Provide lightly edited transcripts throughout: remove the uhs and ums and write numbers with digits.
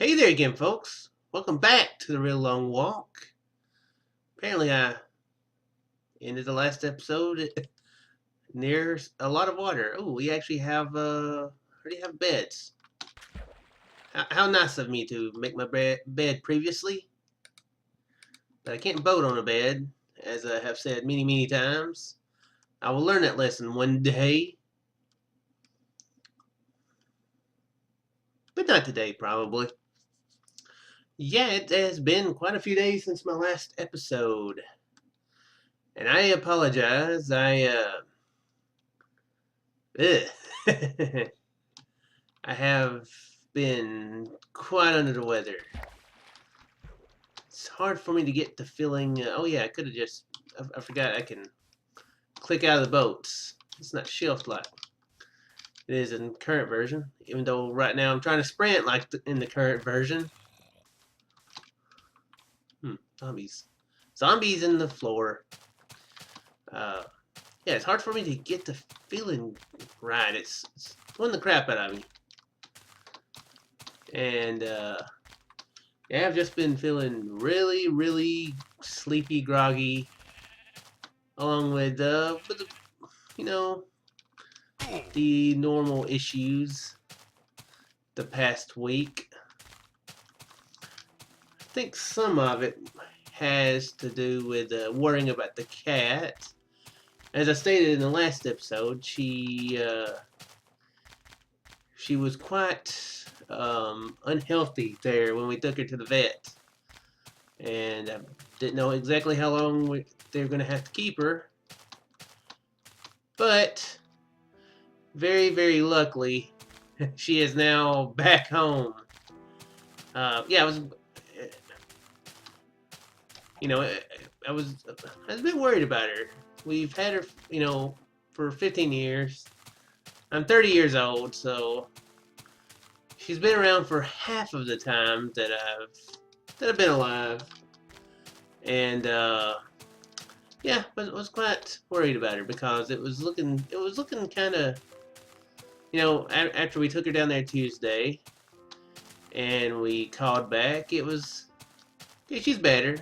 Hey there again, folks. Welcome back to the Real Long Walk. Apparently, I ended the last episode near a lot of water. Oh, we actually have already have beds. How nice of me to make my bed previously, but I can't boat on a bed, as I have said many times. I will learn that lesson one day, but not today, probably. Yeah, it has been quite a few days since my last episode, and I apologize. Ugh. I have been quite under the weather. It's hard for me to get the feeling. Oh yeah, I could have just. I forgot I can click out of the boats. It's not shelf like it is in the current version. Even though right now I'm trying to sprint like in the current version. Zombies. Zombies in the floor. Uh, yeah, it's hard for me to get the feeling right. It's pulling the crap out of me. And yeah, I've just been feeling really sleepy, groggy, along with the, you know, the normal issues the past week. I think some of it has to do with worrying about the cat. As I stated in the last episode, she was quite unhealthy there when we took her to the vet, and I didn't know exactly how long they were going to have to keep her. But very luckily, she is now back home. Yeah, I was, you know, I was a bit worried about her. We've had her, for 15 years. I'm 30 years old, so she's been around for half of the time that I've been alive, and yeah, was quite worried about her because it was looking kind of, after we took her down there Tuesday, and we called back, it was, yeah, she's better.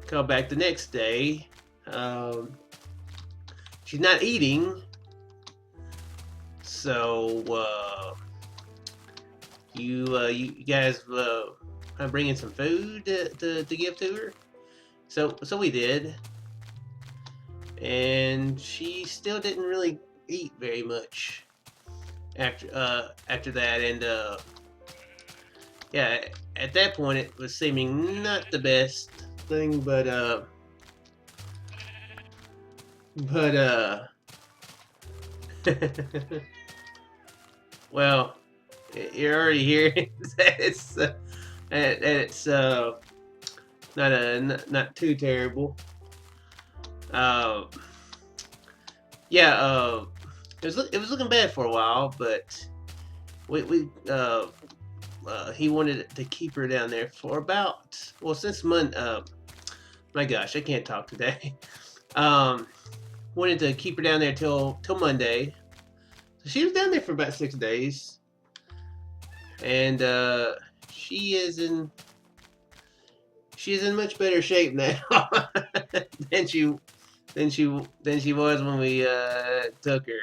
Called back the next day. She's not eating, so you guys I'm bringing some food to give to her. So we did, and she still didn't really eat very much after that, and yeah, at that point it was seeming not the best thing, but well, you're already hearing that it's not too terrible. Uh, yeah, it was looking bad for a while, but we he wanted to keep her down there for about, well, since Monday. My gosh, I can't talk today. Um, wanted to keep her down there till Monday. So she was down there for about 6 days, and she is in much better shape now than she was when we took her.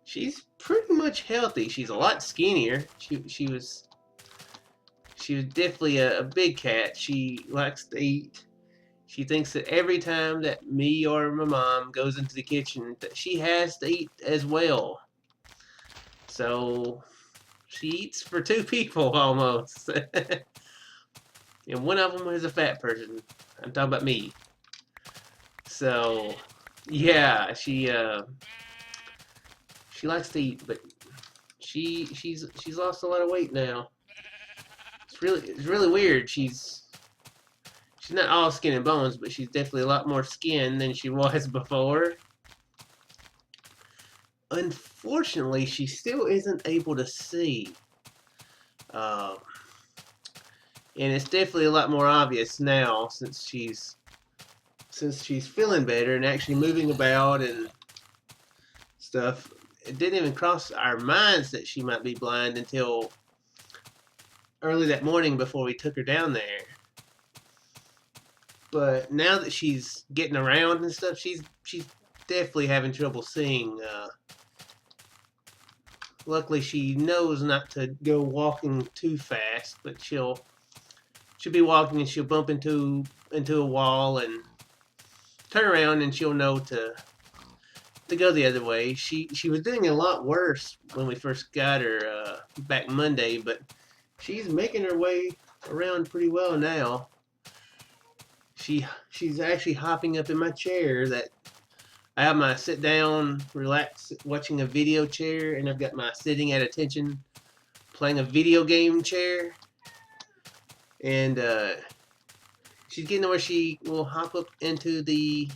She's pretty much healthy. She's a lot skinnier. She was definitely a big cat. She likes to eat. She thinks that every time that me or my mom goes into the kitchen, that she has to eat as well. So she eats for two people almost. And one of them is a fat person. I'm talking about me. So yeah, she likes to eat, but she's lost a lot of weight now. It's really weird. She's not all skin and bones, but she's definitely a lot more skin than she was before. Unfortunately, she still isn't able to see. Uh, and it's definitely a lot more obvious now since she's feeling better and actually moving about and stuff. It didn't even cross our minds that she might be blind until early that morning before we took her down there. But now that she's getting around and stuff, she's definitely having trouble seeing. Luckily, she knows not to go walking too fast, but she'll be walking and she'll bump into a wall and turn around and she'll know to go the other way. She was doing a lot worse when we first got her back Monday, but she's making her way around pretty well now. She's actually hopping up in my chair that I have my sit down, relax, watching a video chair, and I've got my sitting at attention, playing a video game chair. And she's getting to where she will hop up into the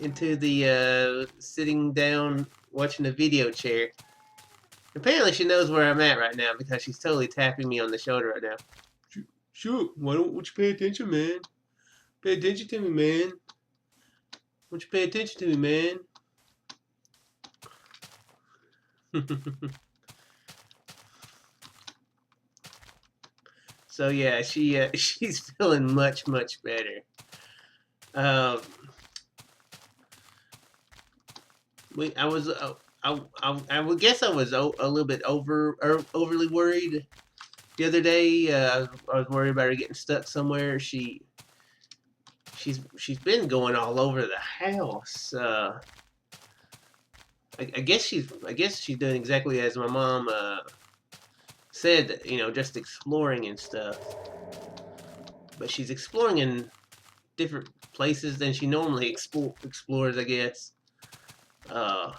into the sitting down watching a video chair. Apparently, she knows where I'm at right now because she's totally tapping me on the shoulder right now. Sure, why don't you pay attention, man? Pay attention to me, man. Why don't you pay attention to me, man? So yeah, she's feeling much better. Um, I was I would guess I was a little bit overly worried the other day. I was worried about her getting stuck somewhere. She's been going all over the house. I guess she's doing exactly as my mom said. You know, just exploring and stuff. But she's exploring in different places than she normally explores. I guess. Uh,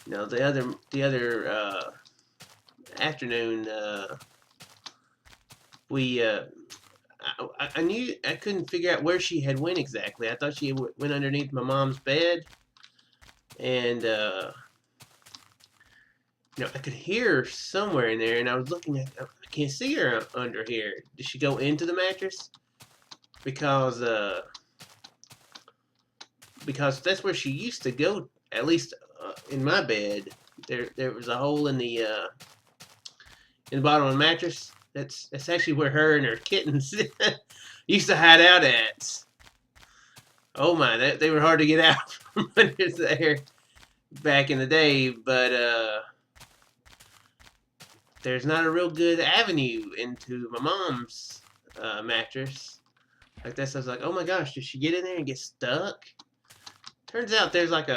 the other afternoon, we I knew I couldn't figure out where she had went exactly. I thought she went underneath my mom's bed, and I could hear her somewhere in there, and I was looking at. I can't see her under here. Did she go into the mattress? Because that's where she used to go. At least in my bed, there was a hole in the bottom of the mattress. That's actually where her and her kittens used to hide out at. Oh my, they were hard to get out from under there back in the day, but there's not a real good avenue into my mom's mattress. Like this, I was like, oh my gosh, did she get in there and get stuck? Turns out there's like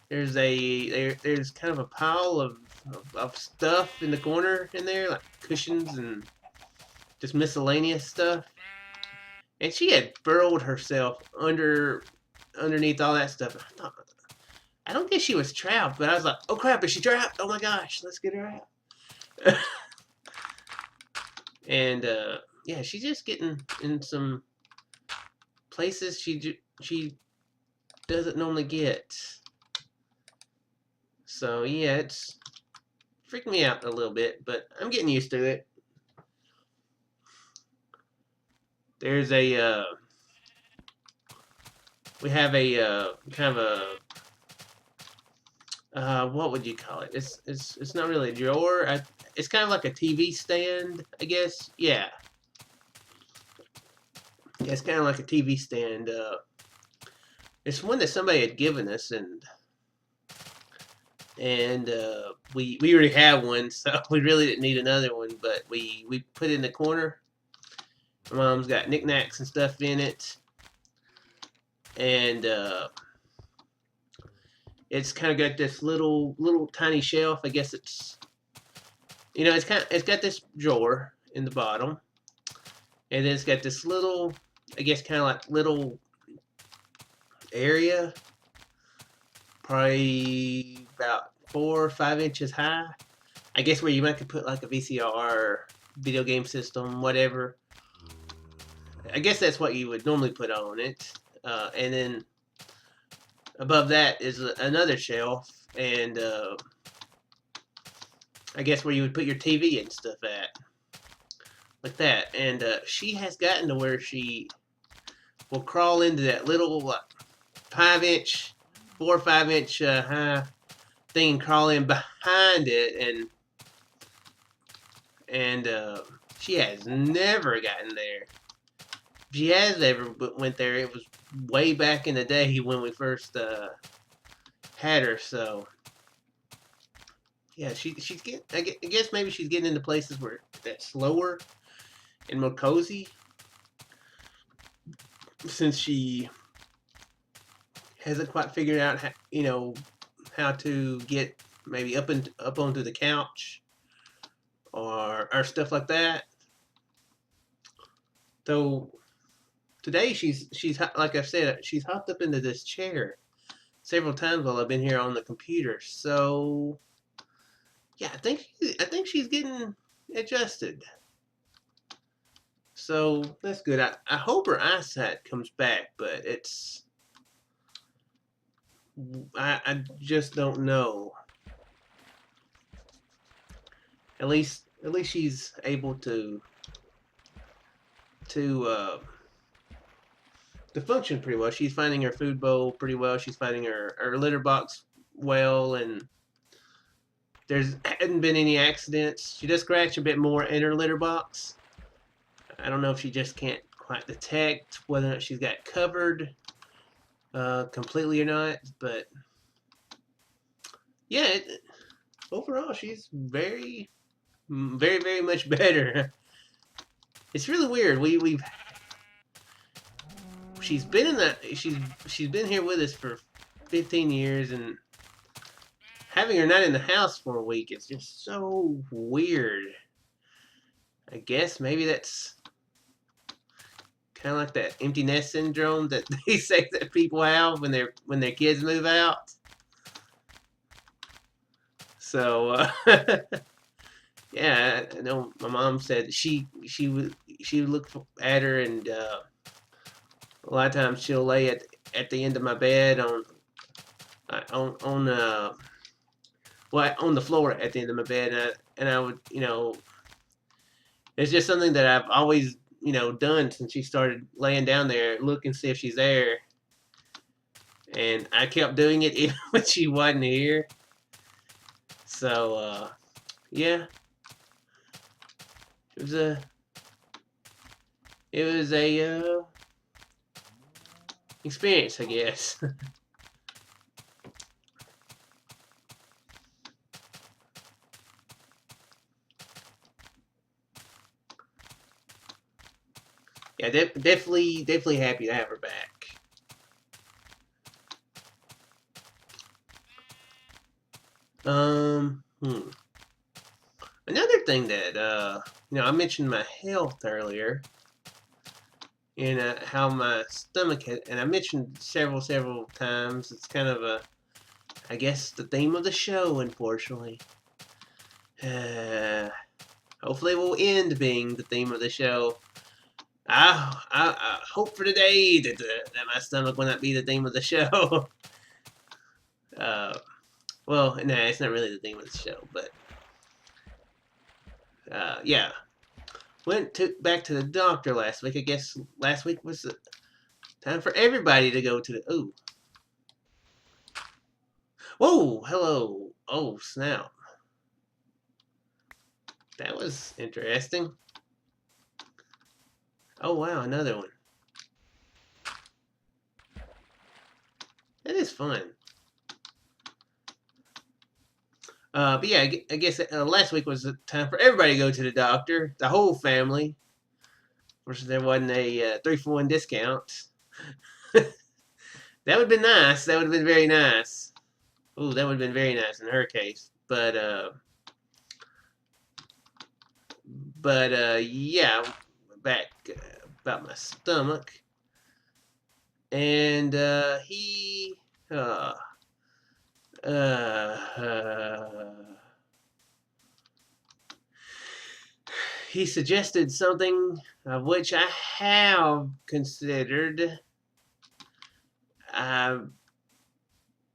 there's kind of a pile of stuff in the corner in there, like cushions and just miscellaneous stuff. And she had burrowed herself underneath all that stuff. I don't guess she was trapped, but I was like, oh crap, is she trapped? Oh my gosh, let's get her out. And yeah, she's just getting in some places she doesn't normally get. So yeah, it's freaked me out a little bit, but I'm getting used to it. There's we have a kind of a what would you call it? It's not really a drawer. It's kind of like a TV stand, I guess. Yeah, it's kind of like a TV stand. It's one that somebody had given us, and we already have one, so we really didn't need another one. But we put it in the corner. My mom's got knickknacks and stuff in it, and it's kind of got this little tiny shelf. I guess it's it's got this drawer in the bottom, and then it's got this little, I guess, kind of like little area, probably about 4 or 5 inches high. I guess where you might could put like a VCR, video game system, whatever. I guess that's what you would normally put on it. And then above that is another shelf, and I guess where you would put your TV and stuff at. Like that. And she has gotten to where she will crawl into that little 4 or 5 inch high thing crawl in behind it, and she has never gotten there. If she has ever went there, it was way back in the day when we first had her. So yeah, she's getting. I guess maybe she's getting into places where that's slower and more cozy, since she hasn't quite figured out how, how to get maybe up onto the couch or stuff like that. So today she's like I said, she's hopped up into this chair several times while I've been here on the computer. So yeah, I think she's getting adjusted. So that's good. I hope her eyesight comes back, but I just don't know. At least she's able to uh, to function pretty well. She's finding her food bowl pretty well. She's finding her litter box well, and there's hadn't been any accidents. She does scratch a bit more in her litter box. I don't know if she just can't quite detect whether or not she's got covered completely or not, but yeah, overall she's very much better. It's really weird. We've she's been in that she's been here with us for 15 years, and having her not in the house for a week is just so weird. I guess maybe that's kind of like that empty nest syndrome that they say that people have when their kids move out. So yeah, I know my mom said she would look at her, and a lot of times she'll lay at the end of my bed on well, on the floor at the end of my bed, and I would, it's just something that I've always, done since she started laying down there, look and see if she's there, and I kept doing it even when she wasn't here. So yeah, it was a it was a experience, I guess. Yeah, definitely happy to have her back. Another thing that I mentioned my health earlier, and how my stomach had, and I mentioned several times. It's kind of I guess, the theme of the show. Unfortunately, uh, hopefully, it will end being the theme of the show. I hope for today that my stomach will not be the theme of the show. uh, well, nah, it's not really the theme of the show, but yeah. Back to the doctor last week. I guess last week was the time for everybody to go to the. Ooh. Whoa, hello. Oh, snap. That was interesting. Oh, wow, another one. That is fun. But yeah, I guess last week was the time for everybody to go to the doctor, the whole family. Of course, there wasn't a 3-for-1 discount. That would have been nice. That would have been very nice. Ooh, that would have been very nice in her case. But yeah, back about my stomach, and uh, uh, he suggested something of which I have considered. I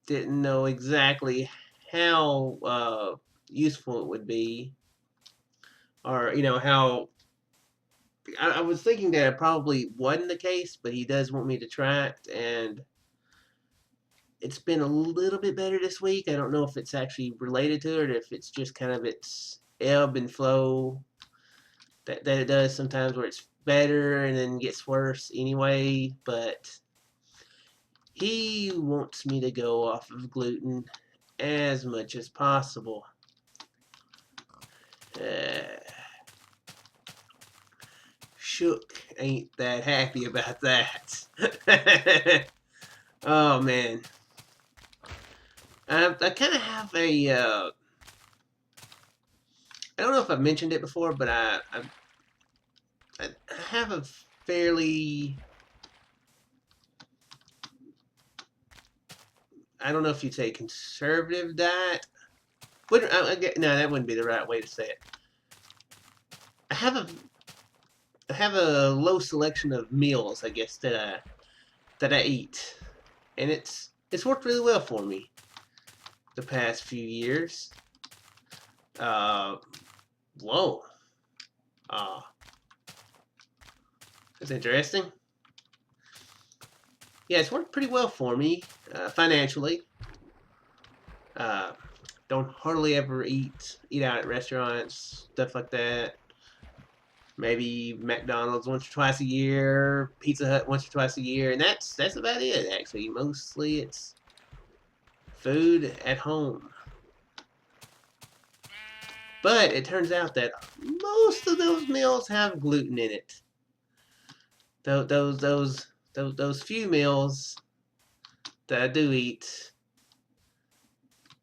didn't know exactly how useful it would be, or how. I was thinking that it probably wasn't the case, but he does want me to try it, and it's been a little bit better this week. I don't know if it's actually related to it or if it's just kind of its ebb and flow that it does sometimes where it's better and then gets worse anyway. But he wants me to go off of gluten as much as possible. Shook ain't that happy about that. Oh man, I kind of have a. I don't know if I've mentioned it before, but I have a fairly. I don't know if you'd say conservative diet. No, that wouldn't be the right way to say it. I have a I have a low selection of meals, I guess, that I eat, and it's worked really well for me the past few years. Uh, whoa, uh, that's interesting. Yeah, it's worked pretty well for me financially. Uh, don't hardly ever eat out at restaurants, stuff like that. Maybe McDonald's once or twice a year, Pizza Hut once or twice a year, and that's about it. Actually, mostly it's food at home. But it turns out that most of those meals have gluten in it. Those few meals that I do eat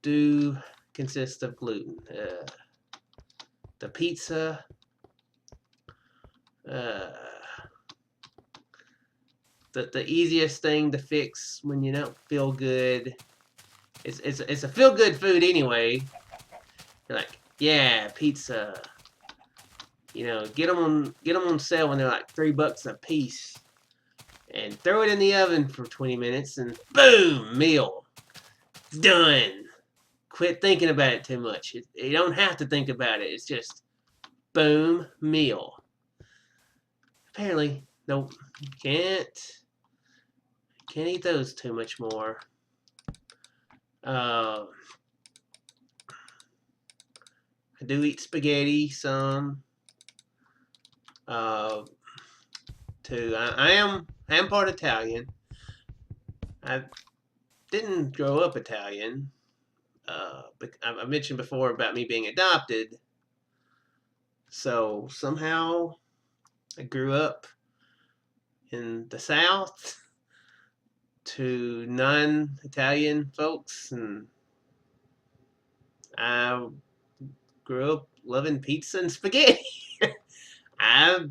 do consist of gluten. The pizza, uh, the easiest thing to fix when you don't feel good. It's a feel good food anyway. You're like, yeah, pizza. You know, get them on sale when they're like $3 a piece, and throw it in the oven for 20 minutes, and boom, meal. It's done. Quit thinking about it too much. You don't have to think about it. It's just boom, meal. Apparently, nope, can't eat those too much more. I do eat spaghetti some. Too. I am part Italian. I didn't grow up Italian. But I mentioned before about me being adopted. So somehow I grew up in the South to non-Italian folks, and I grew up loving pizza and spaghetti. I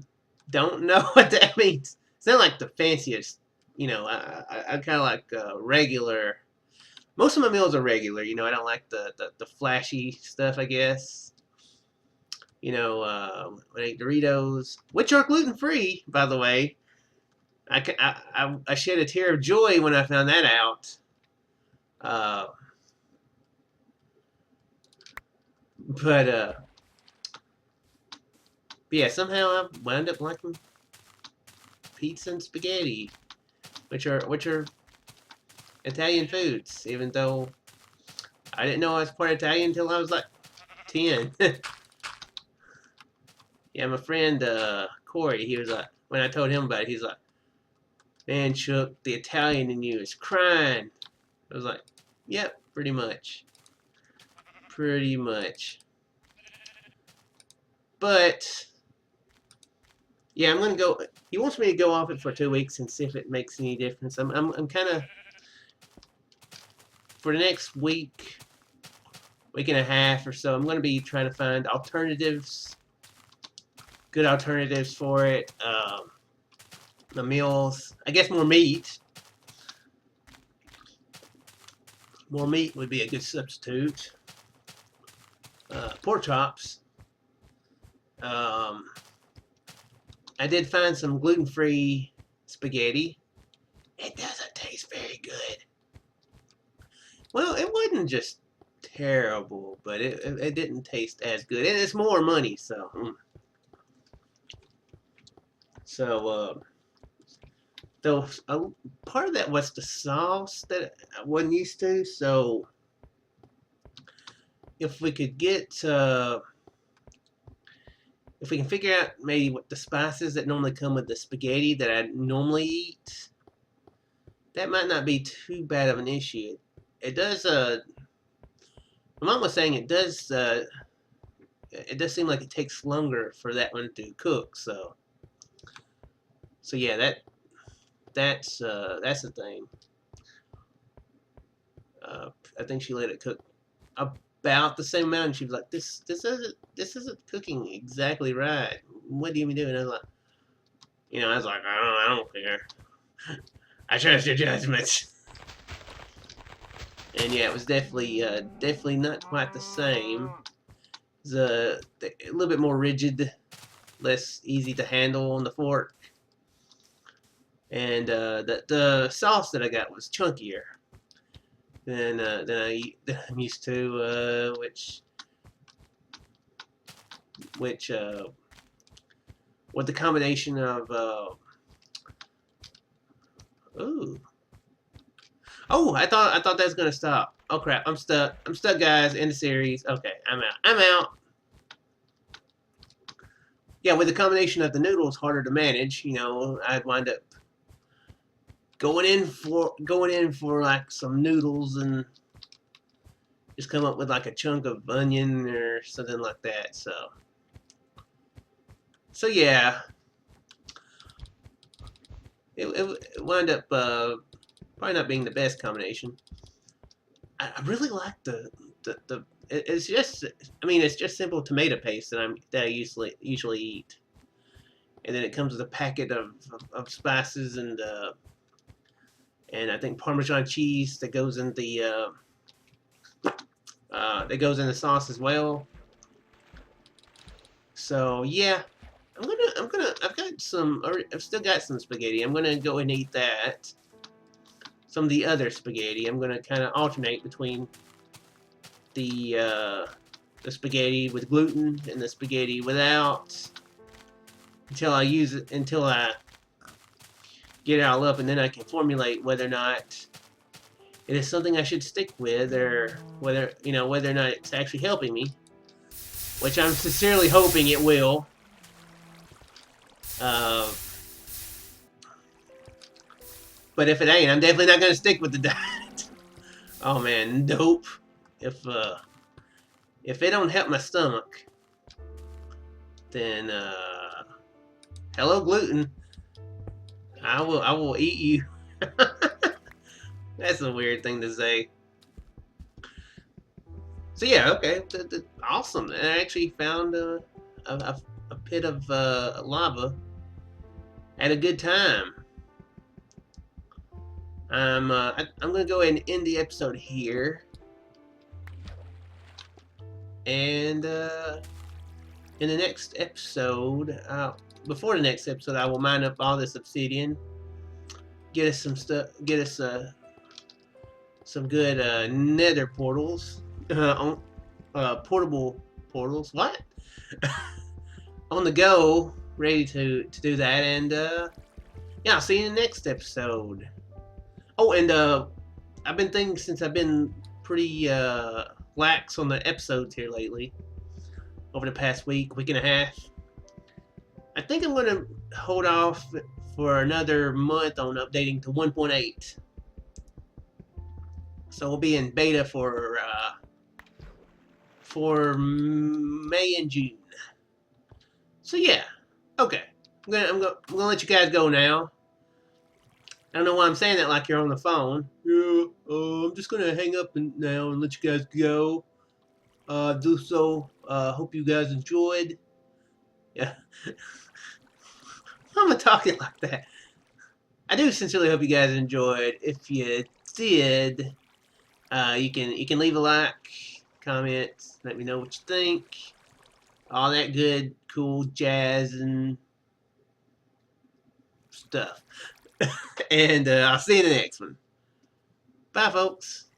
don't know what that means. It's not like the fanciest, you know. I kind of like regular. Most of my meals are regular. You know, I don't like the flashy stuff, I guess. You know, when I eat Doritos, which are gluten free, by the way. I shed a tear of joy when I found that out. Uh, but yeah, somehow I wound up liking pizza and spaghetti, which are Italian foods. Even though I didn't know I was part Italian until I was like 10. Yeah, my friend Corey, he was like, when I told him about it, he's like, "Man, Chuck, the Italian in you is crying." I was like, "Yep, pretty much, pretty much." But yeah, I'm gonna go. He wants me to go off it for 2 weeks and see if it makes any difference. I'm kind of for the next week and a half or so. I'm gonna be trying to find alternatives, good alternatives for it. The meals, I guess, more meat. More meat would be a good substitute. Pork chops. Um, I did find some gluten-free spaghetti. It doesn't taste very good. Well, it wasn't just terrible, but it didn't taste as good, and it's more money. So Though part of that was the sauce that I wasn't used to. So if we could get, if we can figure out maybe what the spices that normally come with the spaghetti that I normally eat, that might not be too bad of an issue. It does. My mom was saying it does. It does seem like it takes longer for that one to cook. So yeah, that's the thing. I think she let it cook about the same amount, and she was like, "This isn't cooking exactly right. What do you mean doing?" I was like, I don't care. I trust your judgments. And yeah, it was definitely not quite the same. It was a little bit more rigid, less easy to handle on the fork, and the sauce that I got was chunkier than I'm used to, which with the combination of ooh. Oh, I thought that was gonna stop. Oh crap, I'm stuck. I'm stuck, guys, in the series. Okay, I'm out. I'm out. Yeah, with the combination of the noodles harder to manage, I'd wind up going in for like some noodles and just come up with like a chunk of onion or something like that. So yeah, it wound up probably not being the best combination. I really like the it's just, I mean, it's just simple tomato paste that I usually eat, and then it comes with a packet of spices and I think Parmesan cheese that goes in the sauce as well. So yeah, I've still got some spaghetti. I'm gonna go and eat that. Some of the other spaghetti. I'm gonna kind of alternate between the uh, the spaghetti with gluten and the spaghetti without until I get it all up, and then I can formulate whether or not it is something I should stick with, or whether or not it's actually helping me, which I'm sincerely hoping it will. Uh, but if it ain't, I'm definitely not gonna stick with the diet. Oh man, nope. If if it don't help my stomach, then hello gluten. I will eat you. That's a weird thing to say. So yeah, okay, awesome. I actually found a pit of lava at a good time. I'm gonna go ahead and end the episode here, and in the next episode, before the next episode, I will mine up all this obsidian, get us some stuff, get us some good nether portals, portable portals. What? On the go, ready to do that, and yeah, I'll see you in the next episode. Oh, and I've been thinking, since I've been pretty lax on the episodes here lately, over the past week and a half, I think I'm gonna hold off for another month on updating to 1.8. So we'll be in beta for May and June. So yeah, okay. I'm gonna let you guys go now. I don't know why I'm saying that like you're on the phone. Yeah, I'm just gonna hang up now and let you guys go. Do so. Hope you guys enjoyed. Yeah, I'm gonna talk it like that. I do sincerely hope you guys enjoyed. If you did, you can leave a like, comment, let me know what you think, all that good, cool jazz and stuff. And I'll see you in the next one. Bye, folks.